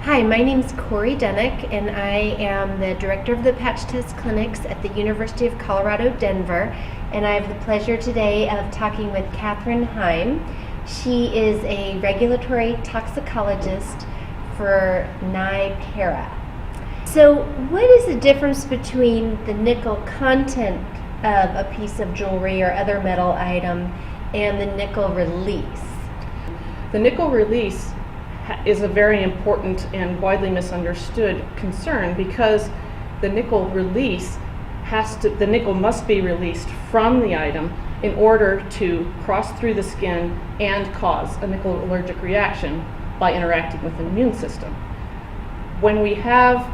Hi, my name is Cory Dunnick, and I am the director of the patch test clinics at the University of Colorado, Denver. And I have the pleasure today of talking with Katherine Heim. She is a regulatory toxicologist for NIPERA. So what is the difference between the nickel content of a piece of jewelry or other metal item and the nickel release? The nickel release is a very important and widely misunderstood concern because the nickel release the nickel must be released from the item in order to cross through the skin and cause a nickel allergic reaction by interacting with the immune system. When we have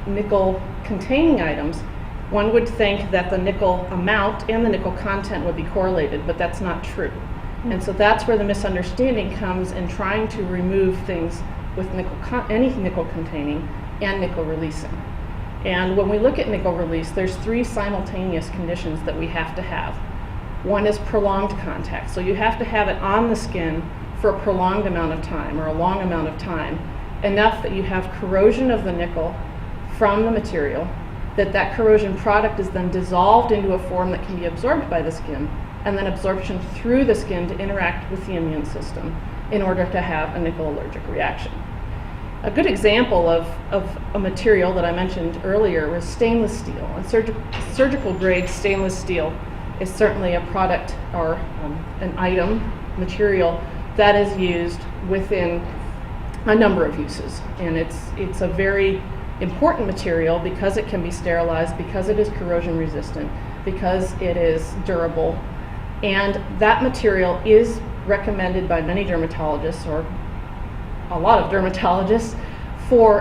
nickel containing items, one would think that the nickel amount and the nickel content would be correlated, but that's not true. And so that's where the misunderstanding comes in trying to remove things with any nickel containing and nickel releasing. And when we look at nickel release, there's three simultaneous conditions that we have to have. One is prolonged contact. So you have to have it on the skin for a prolonged amount of time or a long amount of time, enough that you have corrosion of the nickel from the material, that corrosion product is then dissolved into a form that can be absorbed by the skin, and then absorption through the skin to interact with the immune system in order to have a nickel allergic reaction. A good example of a material that I mentioned earlier was stainless steel. And surgical grade stainless steel is certainly a product or an item, material, that is used within a number of uses. And it's a very important material because it can be sterilized, because it is corrosion resistant, because it is durable. And that material is recommended by many dermatologists, or a lot of dermatologists,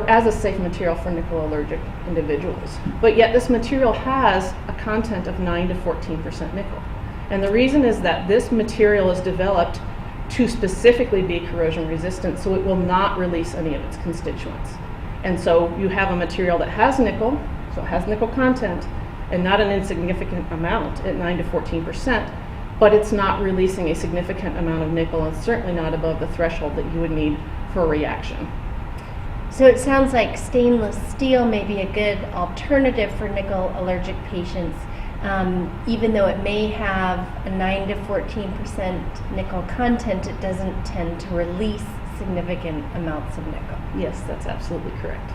as a safe material for nickel allergic individuals. But yet this material has a content of 9 to 14% nickel. And the reason is that this material is developed to specifically be corrosion resistant, so it will not release any of its constituents. And so you have a material that has nickel, so it has nickel content, and not an insignificant amount at 9 to 14%, but it's not releasing a significant amount of nickel, and certainly not above the threshold that you would need for a reaction. So it sounds like stainless steel may be a good alternative for nickel allergic patients, even though it may have a 9 to 14% nickel content, it doesn't tend to release significant amounts of nickel. Yes, that's absolutely correct.